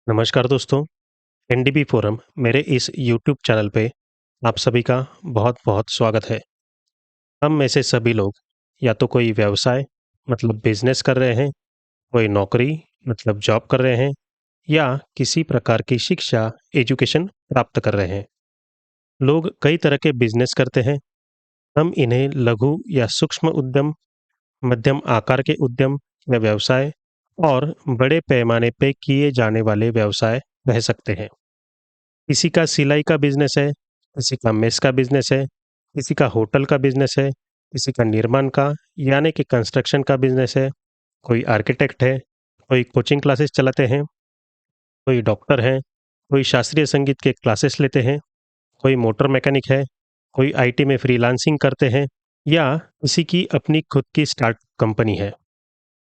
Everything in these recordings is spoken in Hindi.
नमस्कार दोस्तों, एनडीबी फोरम मेरे इस यूट्यूब चैनल पे आप सभी का बहुत-बहुत स्वागत है। हम में से सभी लोग या तो कोई व्यवसाय मतलब बिजनेस कर रहे हैं, कोई नौकरी मतलब जॉब कर रहे हैं या किसी प्रकार की शिक्षा एजुकेशन प्राप्त कर रहे हैं। लोग कई तरह के बिजनेस करते हैं। हम इन्हें लघु या सूक्ष्म उद्यम, मध्यम आकार के उद्यम या व्यवसाय और बड़े पैमाने पे किए जाने वाले व्यवसाय कह सकते हैं। किसी का सिलाई का बिजनेस है, किसी का मेस का बिजनेस है, किसी का होटल का बिजनेस है, किसी का निर्माण का यानी कि कंस्ट्रक्शन का बिजनेस है, कोई आर्किटेक्ट है, कोई कोचिंग क्लासेस चलाते हैं, कोई डॉक्टर है, कोई शास्त्रीय संगीत के क्लासेस लेते हैं, कोई मोटर मैकेनिक है, कोई आईटी में फ्रीलांसिंग करते हैं या किसी की अपनी खुद की स्टार्ट कंपनी है।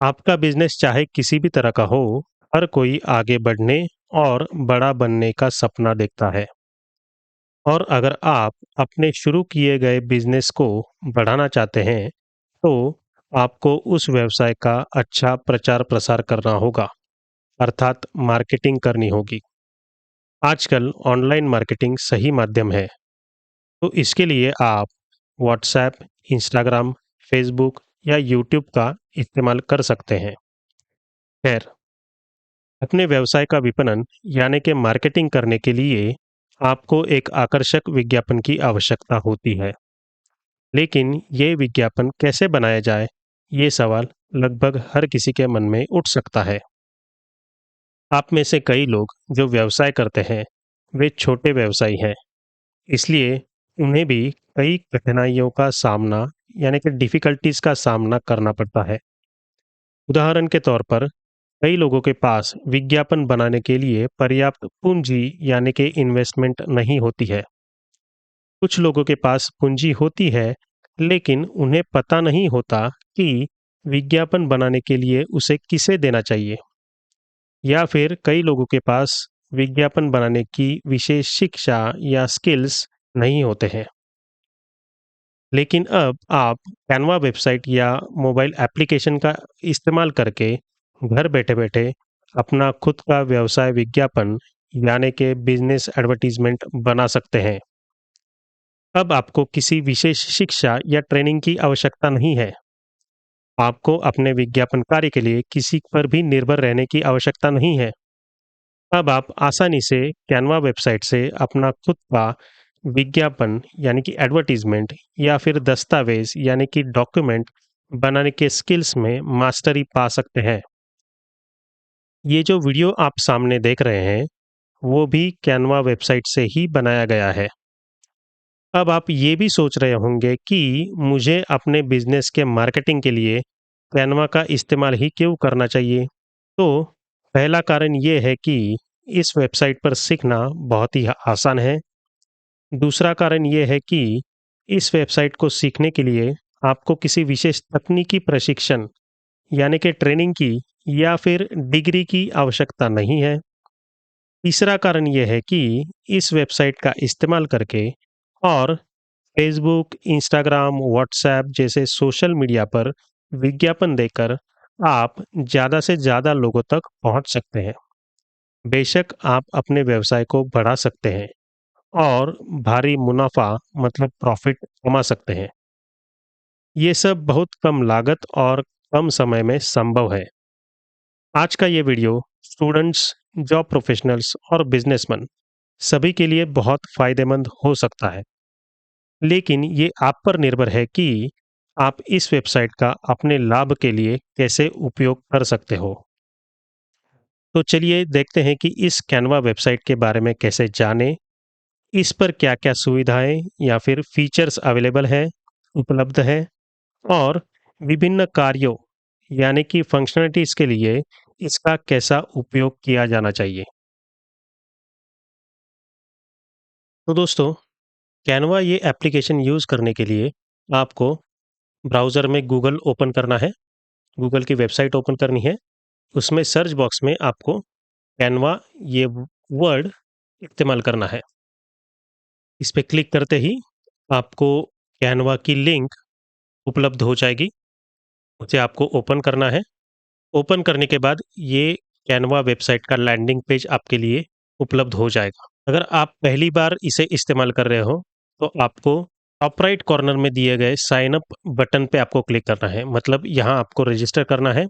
आपका बिजनेस चाहे किसी भी तरह का हो, हर कोई आगे बढ़ने और बड़ा बनने का सपना देखता है। और अगर आप अपने शुरू किए गए बिजनेस को बढ़ाना चाहते हैं, तो आपको उस व्यवसाय का अच्छा प्रचार प्रसार करना होगा, अर्थात मार्केटिंग करनी होगी। आजकल ऑनलाइन मार्केटिंग सही माध्यम है, तो इसके लिए आप व्हाट्सएप, इंस्टाग्राम, फेसबुक या यूट्यूब का इस्तेमाल कर सकते हैं। खैर, अपने व्यवसाय का विपणन यानी कि मार्केटिंग करने के लिए आपको एक आकर्षक विज्ञापन की आवश्यकता होती है। लेकिन ये विज्ञापन कैसे बनाया जाए, ये सवाल लगभग हर किसी के मन में उठ सकता है। आप में से कई लोग जो व्यवसाय करते हैं, वे छोटे व्यवसायी हैं, इसलिए उन्हें भी कई कठिनाइयों का सामना यानी कि डिफिकल्टीज का सामना करना पड़ता है। उदाहरण के तौर पर कई लोगों के पास विज्ञापन बनाने के लिए पर्याप्त पूंजी यानी कि इन्वेस्टमेंट नहीं होती है। कुछ लोगों के पास पूंजी होती है, लेकिन उन्हें पता नहीं होता कि विज्ञापन बनाने के लिए उसे किसे देना चाहिए। या फिर कई लोगों के पास विज्ञापन बनाने की विशेष शिक्षा या स्किल्स नहीं होते हैं। लेकिन अब आप कैनवा वेबसाइट या मोबाइल एप्लीकेशन का इस्तेमाल करके घर बैठे-बैठे अपना खुद का व्यवसाय विज्ञापन यानी कि बिजनेस एडवर्टाइजमेंट बना सकते हैं। अब आपको किसी विशेष शिक्षा या ट्रेनिंग की आवश्यकता नहीं है। आपको अपने विज्ञापन कार्य के लिए किसी पर भी निर्भर रहने की आवश्यकता नहीं है। अब आप आसानी से कैनवा वेबसाइट से अपना खुद का विज्ञापन यानी कि एडवर्टाइजमेंट या फिर दस्तावेज यानी कि डॉक्यूमेंट बनाने के स्किल्स में मास्टरी पा सकते हैं। ये जो वीडियो आप सामने देख रहे हैं, वो भी कैनवा वेबसाइट से ही बनाया गया है। अब आप ये भी सोच रहे होंगे कि मुझे अपने बिजनेस के मार्केटिंग के लिए कैनवा का इस्तेमाल ही क्यों करना चाहिए? तो पहला कारण ये है कि इस वेबसाइट पर सीखना बहुत ही आसान है। दूसरा कारण ये है कि इस वेबसाइट को सीखने के लिए आपको किसी विशेष तकनीकी प्रशिक्षण यानी कि ट्रेनिंग की या फिर डिग्री की आवश्यकता नहीं है। तीसरा कारण ये है कि इस वेबसाइट का इस्तेमाल करके और फेसबुक, इंस्टाग्राम, व्हाट्सएप जैसे सोशल मीडिया पर विज्ञापन देकर आप ज़्यादा से ज़्यादा लोगों तक पहुंच सकते हैं। बेशक आप अपने व्यवसाय को बढ़ा सकते हैं और भारी मुनाफा मतलब प्रॉफिट कमा सकते हैं। ये सब बहुत कम लागत और कम समय में संभव है। आज का ये वीडियो स्टूडेंट्स, जॉब प्रोफेशनल्स और बिजनेसमैन सभी के लिए बहुत फायदेमंद हो सकता है। लेकिन ये आप पर निर्भर है कि आप इस वेबसाइट का अपने लाभ के लिए कैसे उपयोग कर सकते हो। तो चलिए देखते हैं कि इस कैनवा वेबसाइट के बारे में कैसे जानें, इस पर क्या-क्या सुविधाएं या फिर फीचर्स अवेलेबल हैं, उपलब्ध हैं और विभिन्न कार्यों यानी कि फंक्शनलिटीज के लिए इसका कैसा उपयोग किया जाना चाहिए। तो दोस्तों, कैनवा ये एप्लीकेशन यूज़ करने के लिए आपको ब्राउज़र में गूगल ओपन करना है, गूगल की वेबसाइट ओपन करनी है। उसमें सर्च बॉक्स में आपको कैनवा ये वर्ड इस्तेमाल करना है। इस पे क्लिक करते ही आपको कैनवा की लिंक उपलब्ध हो जाएगी। उसे आपको ओपन करना है। ओपन करने के बाद ये कैनवा वेबसाइट का लैंडिंग पेज आपके लिए उपलब्ध हो जाएगा। अगर आप पहली बार इसे इस्तेमाल कर रहे हो, तो आपको टॉप राइट कॉर्नर में दिए गए साइन अप बटन पे आपको क्लिक करना है। मतलब यहाँ आपको रजिस्टर करना है।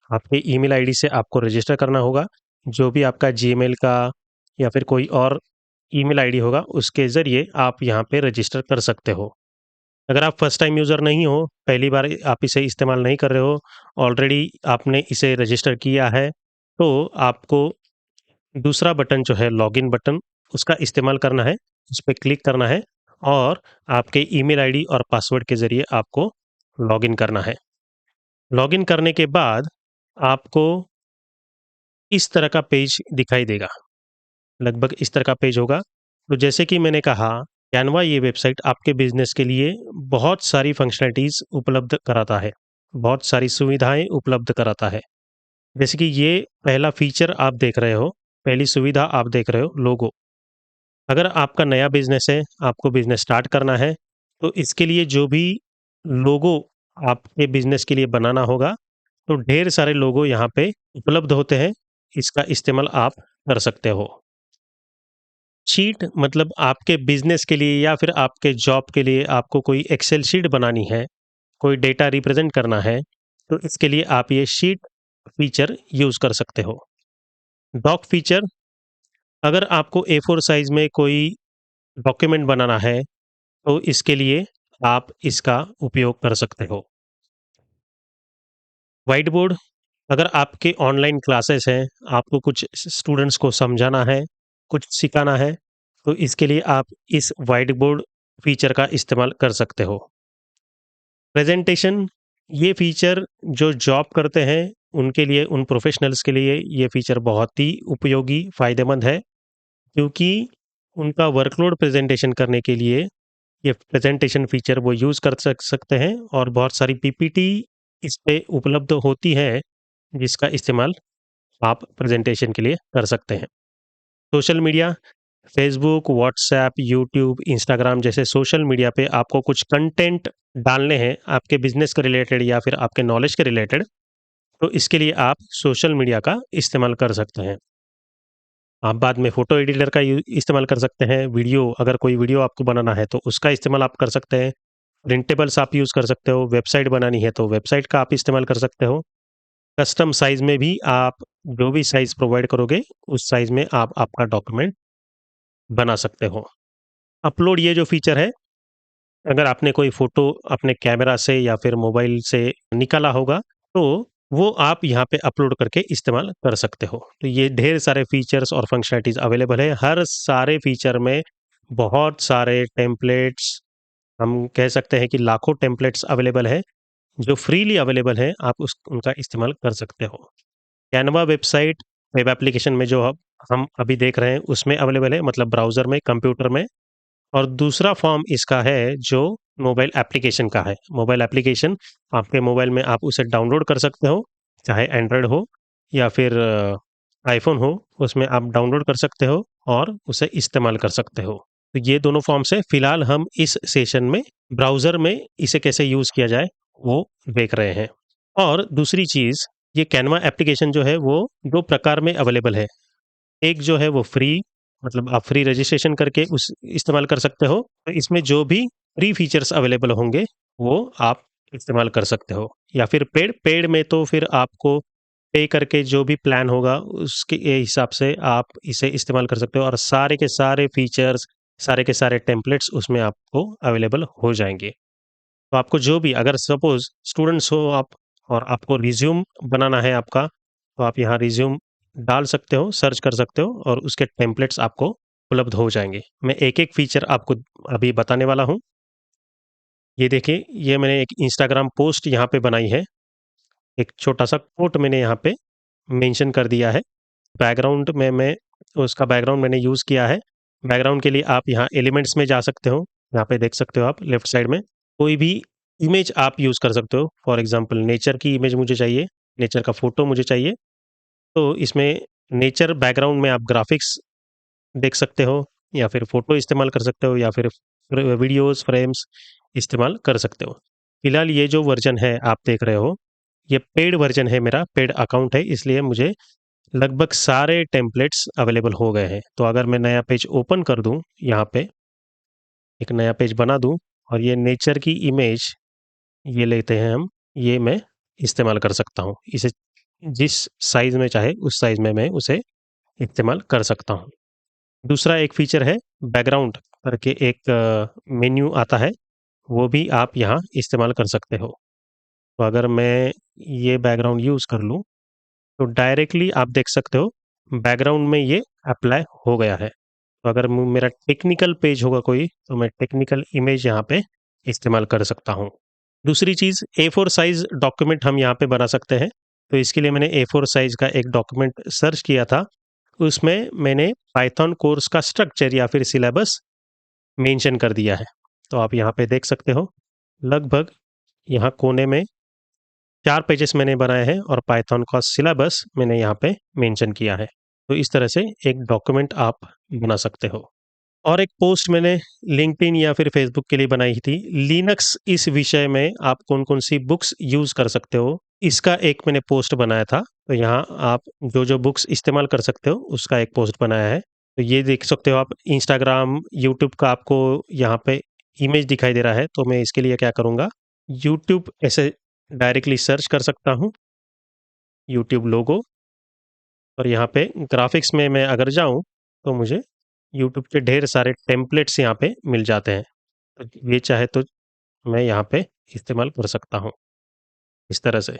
आपके ईमेल आईडी से आपको रजिस्टर करना होगा। जो भी आपका जीमेल का या फिर कोई और ईमेल आईडी होगा, उसके ज़रिए आप यहाँ पे रजिस्टर कर सकते हो। अगर आप फर्स्ट टाइम यूज़र नहीं हो, पहली बार आप इसे इस्तेमाल नहीं कर रहे हो, ऑलरेडी आपने इसे रजिस्टर किया है, तो आपको दूसरा बटन जो है लॉगिन बटन, उसका इस्तेमाल करना है। उस पे क्लिक करना है और आपके ईमेल आईडी और पासवर्ड के ज़रिए आपको लॉगिन करना है। लॉगिन करने के बाद आपको इस तरह का पेज दिखाई देगा। लगभग इस तरह का पेज होगा। तो जैसे कि मैंने कहा, कैनवा ये वेबसाइट आपके बिज़नेस के लिए बहुत सारी फंक्शनैलिटीज़ उपलब्ध कराता है, बहुत सारी सुविधाएँ उपलब्ध कराता है। जैसे कि ये पहला फीचर आप देख रहे हो, पहली सुविधा आप देख रहे हो, लोगो। अगर आपका नया बिज़नेस है, आपको बिज़नेस स्टार्ट करना है, तो इसके लिए जो भी लोगो आपके बिज़नेस के लिए बनाना होगा, तो ढेर सारे लोगो यहाँ पे उपलब्ध होते हैं। इसका इस्तेमाल आप कर सकते हो। शीट मतलब आपके बिज़नेस के लिए या फिर आपके जॉब के लिए आपको कोई एक्सेल शीट बनानी है, कोई डेटा रिप्रेज़ेंट करना है, तो इसके लिए आप ये शीट फीचर यूज़ कर सकते हो। डॉक फीचर, अगर आपको ए4 साइज़ में कोई डॉक्यूमेंट बनाना है, तो इसके लिए आप इसका उपयोग कर सकते हो। व्हाइट बोर्ड, अगर आपके ऑनलाइन क्लासेस हैं, आपको कुछ स्टूडेंट्स को समझाना है, कुछ सिखाना है, तो इसके लिए आप इस व्हाइट बोर्ड फीचर का इस्तेमाल कर सकते हो। प्रेज़ेंटेशन, ये फीचर जो जॉब करते हैं, उनके लिए, उन प्रोफ़ेशनल्स के लिए ये फीचर बहुत ही उपयोगी, फ़ायदेमंद है, क्योंकि उनका वर्कलोड प्रेज़ेंटेशन करने के लिए ये प्रेज़ेंटेशन फीचर वो यूज़ कर सकते हैं और बहुत सारी पीपीटी इस पे उपलब्ध होती है, जिसका इस्तेमाल आप प्रेज़ेंटेशन के लिए कर सकते हैं। Social media, Facebook, WhatsApp, YouTube, Instagram जैसे सोशल मीडिया पे आपको कुछ कंटेंट डालने हैं, आपके बिज़नेस के रिलेटेड या फिर आपके नॉलेज के रिलेटेड, तो इसके लिए आप सोशल मीडिया का इस्तेमाल कर सकते हैं। आप बाद में फ़ोटो एडिटर का इस्तेमाल कर सकते हैं, वीडियो, अगर कोई वीडियो आपको बनाना है, तो उसका इस्तेमाल आप कर सकते हैं। प्रिंटेबल्स आप यूज़ कर सकते हो, वेबसाइट बनानी है, तो वेबसाइट का आप इस्तेमाल कर सकते हो। कस्टम साइज़ में भी आप जो भी साइज़ प्रोवाइड करोगे, उस साइज़ में आप आपका डॉक्यूमेंट बना सकते हो। अपलोड, ये जो फीचर है, अगर आपने कोई फ़ोटो अपने कैमरा से या फिर मोबाइल से निकाला होगा, तो वो आप यहाँ पे अपलोड करके इस्तेमाल कर सकते हो। तो ये ढेर सारे फीचर्स और फंक्शनैलिटीज़ अवेलेबल है। हर सारे फीचर में बहुत सारे टेम्पलेट्स, हम कह सकते हैं कि लाखों टेम्पलेट्स अवेलेबल है, जो फ्रीली अवेलेबल है, आप उनका इस्तेमाल कर सकते हो। कैनवा वेबसाइट वेब एप्लीकेशन में जो अब हम अभी देख रहे हैं, उसमें अवेलेबल है, मतलब ब्राउज़र में, कंप्यूटर में। और दूसरा फॉर्म इसका है जो मोबाइल एप्लीकेशन का है। मोबाइल एप्लीकेशन, आपके मोबाइल में आप उसे डाउनलोड कर सकते हो, चाहे एंड्रॉयड हो या फिर आईफ़ोन हो, उसमें आप डाउनलोड कर सकते हो और उसे इस्तेमाल कर सकते हो। तो ये दोनों फॉर्म्स हैं। फिलहाल हम इस सेशन में ब्राउज़र में इसे कैसे यूज़ किया जाए, वो देख रहे हैं। और दूसरी चीज़, ये कैनवा एप्लीकेशन जो है वो 2 प्रकार में अवेलेबल है। एक जो है वो फ्री, मतलब आप फ्री रजिस्ट्रेशन करके उस इस्तेमाल कर सकते हो। तो इसमें जो भी फ्री फीचर्स अवेलेबल होंगे, वो आप इस्तेमाल कर सकते हो। या फिर पेड में तो फिर आपको पे करके जो भी प्लान होगा, उसके हिसाब से आप इसे इस्तेमाल कर सकते हो और सारे के सारे फीचर्स, सारे के सारे टेम्पलेट्स उसमें आपको अवेलेबल हो जाएँगे। तो आपको जो भी, अगर सपोज़ स्टूडेंट्स हो आप और आपको रिज़्यूम बनाना है आपका, तो आप यहाँ रिज़्यूम डाल सकते हो, सर्च कर सकते हो और उसके टेम्पलेट्स आपको उपलब्ध हो जाएँगे। मैं एक-एक फीचर आपको अभी बताने वाला हूँ। ये देखिए, ये मैंने एक इंस्टाग्राम पोस्ट यहाँ पे बनाई है। एक छोटा-सा कोट मैंने यहाँ पे मेंशन कर दिया है। बैकग्राउंड में मैं उसका बैकग्राउंड मैंने यूज़ किया है। बैकग्राउंड के लिए आप यहाँ एलिमेंट्स में जा सकते हो। यहाँ पे देख सकते हो आप लेफ्ट साइड में। कोई भी इमेज आप यूज़ कर सकते हो। फॉर एग्ज़ाम्पल नेचर की इमेज मुझे चाहिए, नेचर का फ़ोटो मुझे चाहिए। तो इसमें नेचर बैकग्राउंड में आप ग्राफ़िक्स देख सकते हो या फिर फ़ोटो इस्तेमाल कर सकते हो या फिर वीडियोज़, फ्रेम्स इस्तेमाल कर सकते हो। फिलहाल ये जो वर्ज़न है आप देख रहे हो, ये पेड वर्ज़न है मेरा, पेड अकाउंट है, इसलिए मुझे लगभग सारे टेम्पलेट्स अवेलेबल हो गए हैं। तो अगर मैं नया पेज ओपन कर दूं, यहाँ पे एक नया पेज बना दूं और ये नेचर की इमेज ये लेते हैं हम, ये मैं इस्तेमाल कर सकता हूँ। इसे जिस साइज में चाहे उस साइज में मैं उसे इस्तेमाल कर सकता हूँ। दूसरा एक फीचर है बैकग्राउंड करके, एक मेन्यू आता है, वो भी आप यहाँ इस्तेमाल कर सकते हो। तो अगर मैं ये बैकग्राउंड यूज़ कर लूँ तो डायरेक्टली आप देख सकते हो बैकग्राउंड में ये अप्लाई हो गया है। तो अगर मेरा टेक्निकल पेज होगा कोई, तो मैं टेक्निकल इमेज यहाँ पे इस्तेमाल कर सकता हूँ। दूसरी चीज़, A4 साइज डॉक्यूमेंट हम यहाँ पे बना सकते हैं। तो इसके लिए मैंने A4 साइज का एक डॉक्यूमेंट सर्च किया था। उसमें मैंने पाइथन कोर्स का स्ट्रक्चर या फिर सिलेबस मेंशन कर दिया है। तो आप यहाँ पे देख सकते हो, लगभग यहाँ कोने में 4 पेजेस मैंने बनाए हैं और पाइथन का सिलेबस मैंने यहाँ पे मेंशन किया है। तो इस तरह से एक डॉक्यूमेंट आप बना सकते हो। और एक पोस्ट मैंने लिंक्डइन या फिर फेसबुक के लिए बनाई थी, लिनक्स इस विषय में आप कौन-कौन सी बुक्स यूज़ कर सकते हो, इसका एक मैंने पोस्ट बनाया था। तो यहाँ आप जो-जो बुक्स इस्तेमाल कर सकते हो, उसका एक पोस्ट बनाया है। तो ये देख सकते हो आप, इंस्टाग्राम, यूट्यूब का आपको यहाँ पे इमेज दिखाई दे रहा है, तो मैं इसके लिए क्या करूँगा, यूट्यूब ऐसे डायरेक्टली सर्च कर सकता हूँ, यूट्यूब लोगो, और यहाँ पे ग्राफ़िक्स में मैं अगर जाऊँ, तो मुझे यूट्यूब के ढेर सारे टेम्पलेट्स यहाँ पे मिल जाते हैं। तो ये चाहे तो मैं यहाँ पे इस्तेमाल कर सकता हूँ, इस तरह से।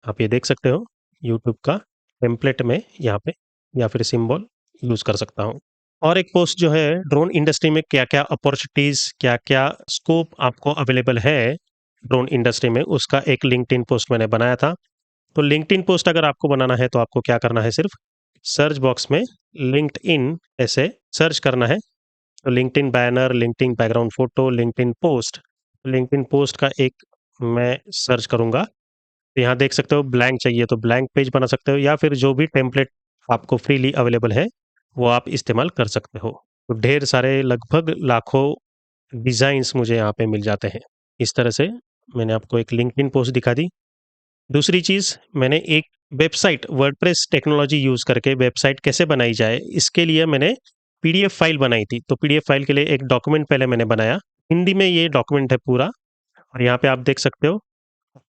आप ये देख सकते हो, यूट्यूब का टेम्पलेट में यहाँ पे या फिर सिंबल यूज़ कर सकता हूँ। और एक पोस्ट जो है, ड्रोन इंडस्ट्री में क्या-क्या अपॉर्च्युनिटीज़, क्या-क्या स्कोप आपको अवेलेबल है ड्रोन इंडस्ट्री में, उसका एक लिंक्डइन पोस्ट मैंने बनाया था। तो लिंक्डइन पोस्ट अगर आपको बनाना है, तो आपको क्या करना है, सिर्फ सर्च बॉक्स में लिंक्डइन ऐसे सर्च करना है। तो LinkedIn banner, LinkedIn background photo, LinkedIn post. LinkedIn post का एक मैं सर्च करूँगा, तो यहाँ देख सकते हो ब्लैंक चाहिए तो ब्लैंक पेज बना सकते हो, या फिर जो भी टेम्पलेट आपको फ्रीली अवेलेबल है, वो आप इस्तेमाल कर सकते हो। तो ढेर सारे लगभग लाखों डिज़ाइन्स मुझे यहाँ पे मिल जाते हैं। इस तरह से मैंने आपको एक लिंक्डइन पोस्ट दिखा दी। दूसरी चीज़, मैंने एक वेबसाइट, वर्डप्रेस टेक्नोलॉजी यूज़ करके वेबसाइट कैसे बनाई जाए, इसके लिए मैंने पीडीएफ फाइल बनाई थी। तो पीडीएफ फाइल के लिए एक डॉक्यूमेंट पहले मैंने बनाया। हिंदी में ये डॉक्यूमेंट है पूरा, और यहाँ पे आप देख सकते हो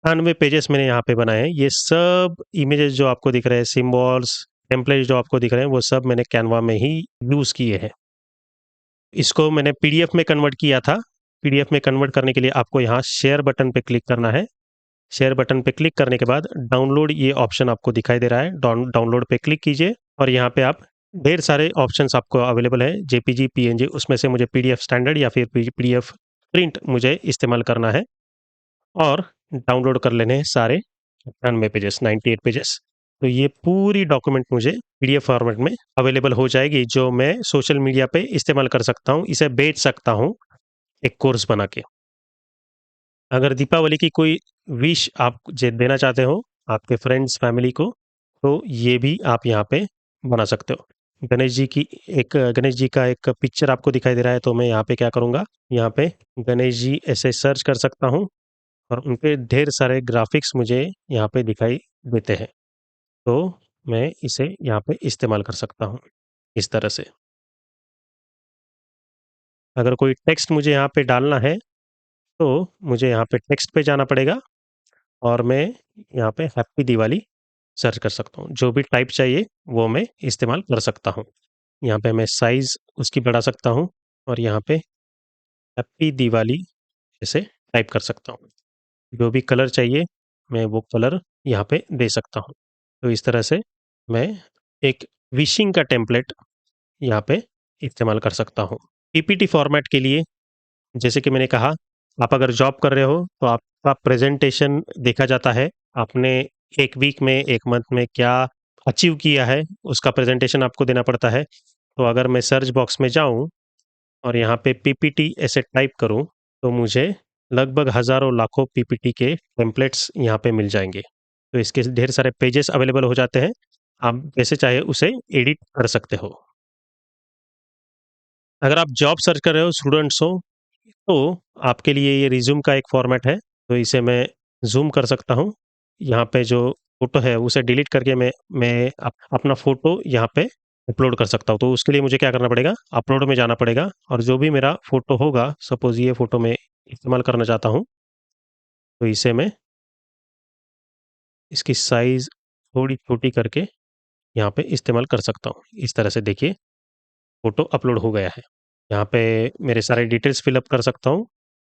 98 पेजेस मैंने यहाँ पे बनाए हैं। ये सब इमेजेस जो आपको दिख रहे हैं, सिम्बॉल्स, टेम्पलेट्स जो आपको दिख रहे हैं, वो सब मैंने कैनवा में ही यूज़ किए हैं। इसको मैंने पीडीएफ में कन्वर्ट किया था। पीडीएफ में कन्वर्ट करने के लिए आपको यहाँ शेयर बटन पे क्लिक करना है। शेयर बटन पे क्लिक करने के बाद डाउनलोड ये ऑप्शन आपको दिखाई दे रहा है। डाउनलोड पे क्लिक कीजिए और यहाँ पे आप ढेर सारे ऑप्शंस आपको अवेलेबल है, जेपीजी, पीएनजी, उसमें से मुझे पीडीएफ स्टैंडर्ड या फिर पीडीएफ प्रिंट मुझे इस्तेमाल करना है और डाउनलोड कर लेने हैं सारे 98 पेजेस, 98 पेजेस। तो ये पूरी डॉक्यूमेंट मुझे पीडीएफ फॉर्मेट में अवेलेबल हो जाएगी, जो मैं सोशल मीडिया पे इस्तेमाल कर सकता हूँ, इसे बेच सकता हूँ एक कोर्स बना के। अगर दीपावली की कोई विश आप देना चाहते हो आपके फ्रेंड्स फैमिली को, तो ये भी आप यहाँ पे बना सकते हो। गणेश जी का एक पिक्चर आपको दिखाई दे रहा है, तो मैं यहाँ पे क्या करूँगा, यहाँ पे गणेश जी ऐसे सर्च कर सकता हूँ और उनके ढेर सारे ग्राफिक्स मुझे यहाँ पे दिखाई देते हैं। तो मैं इसे यहाँ पे इस्तेमाल कर सकता हूँ इस तरह से। अगर कोई टेक्स्ट मुझे यहाँ पे डालना है, तो मुझे यहाँ पे टेक्स्ट पे जाना पड़ेगा और मैं यहाँ पे हैप्पी दिवाली सर्च कर सकता हूँ। जो भी टाइप चाहिए वो मैं इस्तेमाल कर सकता हूँ। यहाँ पे मैं साइज़ उसकी बढ़ा सकता हूँ और यहाँ पे हैप्पी दिवाली ऐसे टाइप कर सकता हूँ। जो भी कलर चाहिए मैं वो कलर यहाँ पे दे सकता हूँ। तो इस तरह से मैं एक विशिंग का टेम्पलेट यहाँ पे इस्तेमाल कर सकता हूँ। पीपीटी फॉर्मेट के लिए, जैसे कि मैंने कहा, आप अगर जॉब कर रहे हो तो आपका प्रेजेंटेशन देखा जाता है। आपने 1 वीक में, 1 मंथ में क्या अचीव किया है, उसका प्रेजेंटेशन आपको देना पड़ता है। तो अगर मैं सर्च बॉक्स में जाऊँ और यहाँ पे पीपीटी ऐसे टाइप करूँ, तो मुझे लगभग हज़ारों लाखों पीपीटी के टेम्पलेट्स यहाँ पे मिल जाएँगे। तो इसके ढेर सारे पेजेस अवेलेबल हो जाते हैं। आप जैसे चाहे उसे एडिट कर सकते हो। अगर आप जॉब सर्च कर रहे हो, स्टूडेंट्स हो, तो आपके लिए ये रिज्यूम का एक फॉर्मेट है। तो इसे मैं ज़ूम कर सकता हूँ। यहाँ पे जो फ़ोटो है उसे डिलीट करके मैं अपना फ़ोटो यहाँ पे अपलोड कर सकता हूँ। तो उसके लिए मुझे क्या करना पड़ेगा, अपलोड में जाना पड़ेगा और जो भी मेरा फ़ोटो होगा, सपोज़ ये फ़ोटो मैं इस्तेमाल करना चाहता हूँ, तो इसे मैं इसकी साइज़ थोड़ी छोटी करके यहाँ पे इस्तेमाल कर सकता हूँ। इस तरह से देखिए फ़ोटो अपलोड हो गया है। यहाँ पे मेरे सारे डिटेल्स फ़िल अप कर सकता हूँ।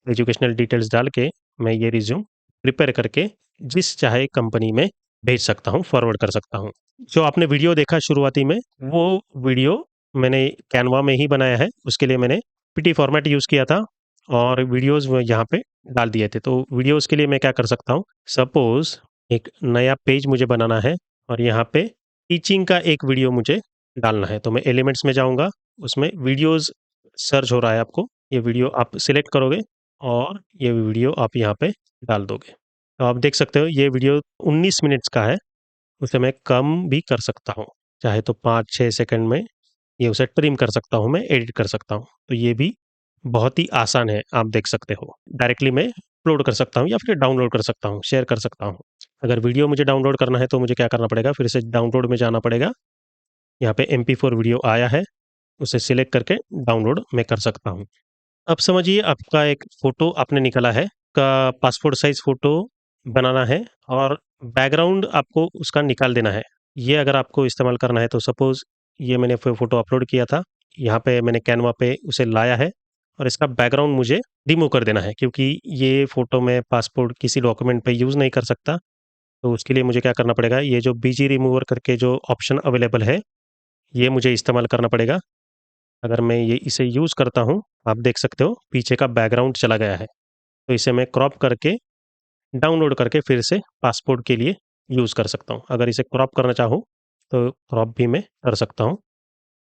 एजुकेशनल डिटेल्स डाल के मैं ये रिज़्यूम प्रिपेयर करके जिस चाहे कंपनी में भेज सकता हूँ, फॉरवर्ड कर सकता हूँ। जो आपने वीडियो देखा शुरुआती में, वो वीडियो मैंने कैनवा में ही बनाया है। उसके लिए मैंने पीटी फॉर्मेट यूज़ किया था और वीडियोज़ वो यहाँ पे डाल दिए थे। तो वीडियोज़ के लिए मैं क्या कर सकता हूँ, सपोज़ एक नया पेज मुझे बनाना है और यहाँ पे टीचिंग का एक वीडियो मुझे डालना है। तो मैं एलिमेंट्स में जाऊँगा, उसमें वीडियोज़ सर्च हो रहा है आपको, ये वीडियो आप सिलेक्ट करोगे और ये वीडियो आप यहाँ पे डाल दोगे। तो आप देख सकते हो ये वीडियो 19 मिनट्स का है, उसे मैं कम भी कर सकता हूँ। चाहे तो 5-6 सेकंड में ये उसे ट्रिम कर सकता हूँ मैं, एडिट कर सकता हूँ। तो ये भी बहुत ही आसान है, आप देख सकते हो। डायरेक्टली मैं अपलोड कर सकता हूँ या फिर डाउनलोड कर सकता हूँ, शेयर कर सकता हूँ। अगर वीडियो मुझे डाउनलोड करना है तो मुझे क्या करना पड़ेगा, फिर से डाउनलोड में जाना पड़ेगा। यहाँ पे MP4 वीडियो आया है, उसे सिलेक्ट करके डाउनलोड मैं कर सकता हूँ। अब समझिए आपका एक फ़ोटो आपने निकाला है, का पासपोर्ट साइज़ फ़ोटो बनाना है और बैकग्राउंड आपको उसका निकाल देना है। ये अगर आपको इस्तेमाल करना है तो सपोज़ ये मैंने फ़ोटो अपलोड किया था, यहाँ पे मैंने कैनवा पे उसे लाया है और इसका बैकग्राउंड मुझे रिमूव कर देना है क्योंकि ये फ़ोटो मैं पासपोर्ट किसी डॉक्यूमेंट पे यूज़ नहीं कर सकता। तो उसके लिए मुझे क्या करना पड़ेगा, ये जो बीजी रिमूवर करके जो ऑप्शन अवेलेबल है, ये मुझे इस्तेमाल करना पड़ेगा। अगर मैं ये इसे यूज़ करता हूँ, आप देख सकते हो पीछे का बैकग्राउंड चला गया है। तो इसे मैं क्रॉप करके, डाउनलोड करके फिर से पासपोर्ट के लिए यूज़ कर सकता हूँ। अगर इसे क्रॉप करना चाहूँ, तो क्रॉप भी मैं कर सकता हूँ,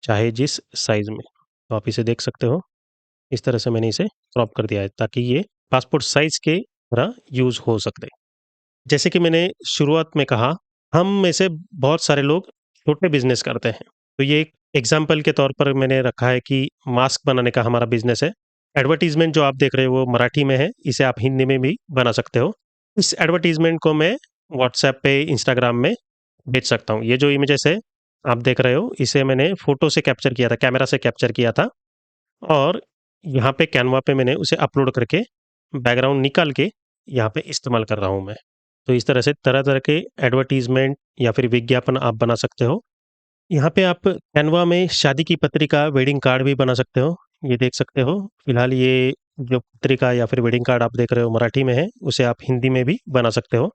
चाहे जिस साइज़ में। तो आप इसे देख सकते हो, इस तरह से मैंने इसे क्रॉप कर दिया है ताकि ये पासपोर्ट साइज़ के तरह यूज़ हो सके। जैसे कि मैंने शुरुआत में कहा, हम में से बहुत सारे लोग छोटे बिज़नेस करते हैं। तो ये एक एग्ज़ाम्पल के तौर पर मैंने रखा है कि मास्क बनाने का हमारा बिज़नेस है। एडवर्टाइज़मेंट जो आप देख रहे हो वो मराठी में है, इसे आप हिंदी में भी बना सकते हो। इस एडवर्टाइज़मेंट को मैं व्हाट्सऐप पे, इंस्टाग्राम में बेच सकता हूँ। ये जो इमेजेस है, आप देख रहे हो, इसे मैंने फ़ोटो से कैप्चर किया था, कैमरा से कैप्चर किया था और यहाँ पे कैनवा पे मैंने उसे अपलोड करके बैकग्राउंड निकाल के यहाँ पे इस्तेमाल कर रहा हूँ मैं। तो इस तरह से तरह-तरह के एडवर्टाइज़मेंट या फिर विज्ञापन आप बना सकते हो। यहाँ पे आप कैनवा में शादी की पत्रिका, वेडिंग कार्ड भी बना सकते हो। ये देख सकते हो। फिलहाल ये जो पत्रिका या फिर वेडिंग कार्ड आप देख रहे हो मराठी में है, उसे आप हिंदी में भी बना सकते हो।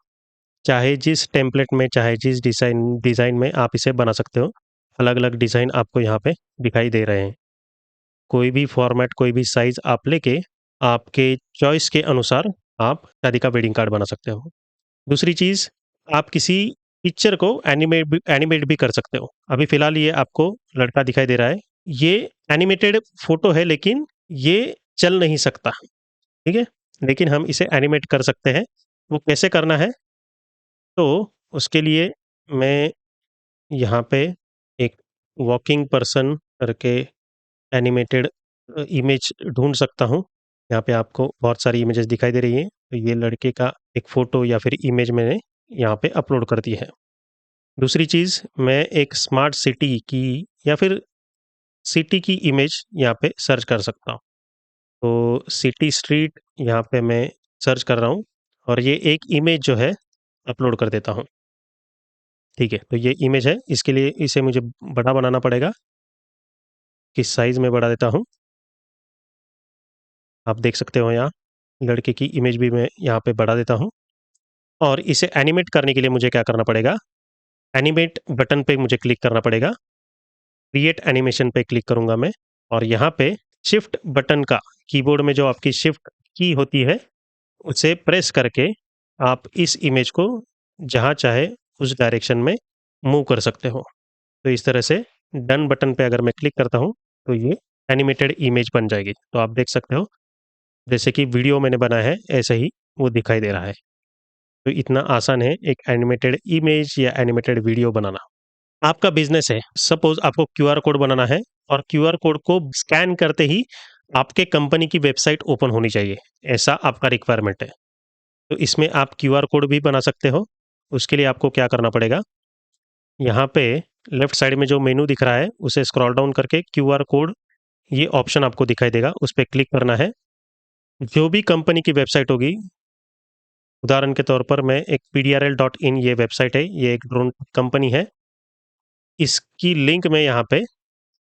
चाहे जिस टेम्पलेट में, चाहे जिस डिज़ाइन डिज़ाइन में आप इसे बना सकते हो। अलग-अलग डिज़ाइन आपको यहाँ पे दिखाई दे रहे हैं। कोई भी फ़ॉर्मेट, कोई भी साइज़ आप लेके, आपके चॉइस के अनुसार आप शादी का वेडिंग कार्ड बना सकते हो। दूसरी चीज़, आप किसी पिक्चर को एनिमेट भी कर सकते हो। अभी फ़िलहाल ये आपको लड़का दिखाई दे रहा है। ये एनिमेटेड फ़ोटो है लेकिन ये चल नहीं सकता, ठीक है? लेकिन हम इसे एनिमेट कर सकते हैं। वो कैसे करना है? तो उसके लिए मैं यहाँ पे एक वॉकिंग पर्सन करके एनिमेटेड इमेज ढूँढ सकता हूँ। यहाँ पे आपको बहुत सारी इमेजेस दिखाई दे रही हैं। तो ये लड़के का एक फ़ोटो या फिर इमेज मैंने यहाँ पे अपलोड कर दी है। दूसरी चीज़, मैं एक स्मार्ट सिटी की या फिर सिटी की इमेज यहाँ पे सर्च कर सकता हूँ। तो सिटी स्ट्रीट यहाँ पे मैं सर्च कर रहा हूँ और ये एक इमेज जो है अपलोड कर देता हूँ। ठीक है, तो ये इमेज है, इसके लिए इसे मुझे बड़ा बनाना पड़ेगा। किस साइज़ में बढ़ा देता हूँ, आप देख सकते हो यहाँ। लड़के की इमेज भी मैं यहाँ पे बढ़ा देता हूँ और इसे एनिमेट करने के लिए मुझे क्या करना पड़ेगा, एनिमेट बटन पे मुझे क्लिक करना पड़ेगा। क्रिएट एनिमेशन पे क्लिक करूँगा मैं और यहाँ पे शिफ्ट बटन का, कीबोर्ड में जो आपकी शिफ्ट की होती है, उसे प्रेस करके आप इस इमेज को जहाँ चाहे उस डायरेक्शन में मूव कर सकते हो। तो इस तरह से डन बटन पे अगर मैं क्लिक करता हूँ, तो ये एनिमेटेड इमेज बन जाएगी। तो आप देख सकते हो, जैसे कि वीडियो मैंने बनाया है, ऐसे ही वो दिखाई दे रहा है। तो इतना आसान है एक एनिमेटेड इमेज या एनिमेटेड वीडियो बनाना। आपका बिज़नेस है, सपोज़ आपको क्यूआर कोड बनाना है और क्यूआर कोड को स्कैन करते ही आपके कंपनी की वेबसाइट ओपन होनी चाहिए, ऐसा आपका रिक्वायरमेंट है। तो इसमें आप क्यूआर कोड भी बना सकते हो उसके लिए आपको क्या करना पड़ेगा, यहाँ पे लेफ्ट साइड में जो मेनू दिख रहा है उसे स्क्रॉल डाउन करके क्यूआर कोड ये ऑप्शन आपको दिखाई देगा, उस पे क्लिक करना है। जो भी कंपनी की वेबसाइट होगी, उदाहरण के तौर पर मैं एक pdrl.in ये वेबसाइट है, ये एक ड्रोन कंपनी है, इसकी लिंक मैं यहाँ पे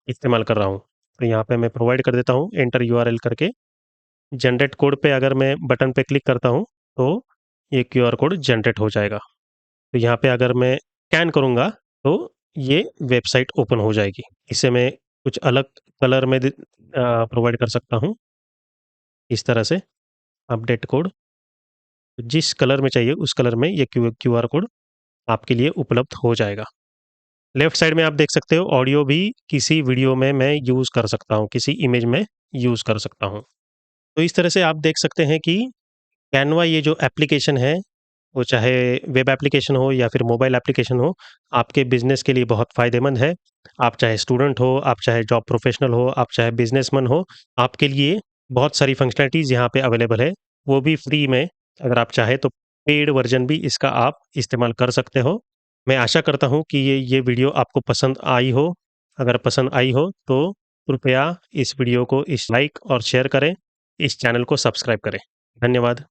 इस्तेमाल कर रहा हूँ। तो यहाँ पे मैं प्रोवाइड कर देता हूँ एंटर यूआरएल करके। जनरेट कोड पे अगर मैं बटन पे क्लिक करता हूँ तो ये क्यूआर कोड जनरेट हो जाएगा। तो यहाँ पे अगर मैं स्कैन करूँगा तो ये वेबसाइट ओपन हो जाएगी। इसे मैं कुछ अलग कलर में प्रोवाइड कर सकता हूँ, इस तरह से अपडेट कोड। जिस कलर में चाहिए उस कलर में ये क्यूआर कोड आपके लिए उपलब्ध हो जाएगा। लेफ्ट साइड में आप देख सकते हो ऑडियो भी किसी वीडियो में मैं यूज़ कर सकता हूँ, किसी इमेज में यूज़ कर सकता हूँ। तो इस तरह से आप देख सकते हैं कि कैनवा ये जो एप्लीकेशन है, वो चाहे वेब एप्लीकेशन हो या फिर मोबाइल एप्लीकेशन हो, आपके बिज़नेस के लिए बहुत फ़ायदेमंद है। आप चाहे स्टूडेंट हो, आप चाहे जॉब प्रोफ़ेशनल हो, आप चाहे बिज़नेसमैन हो, आपके लिए बहुत सारी फ़ंक्शनैलिटीज़ यहाँ पे अवेलेबल है, वो भी फ्री में। अगर आप चाहें तो पेड वर्ज़न भी इसका आप इस्तेमाल कर सकते हो। मैं आशा करता हूँ कि ये वीडियो आपको पसंद आई हो। अगर पसंद आई हो तो कृपया इस वीडियो को लाइक और शेयर करें, इस चैनल को सब्सक्राइब करें। धन्यवाद।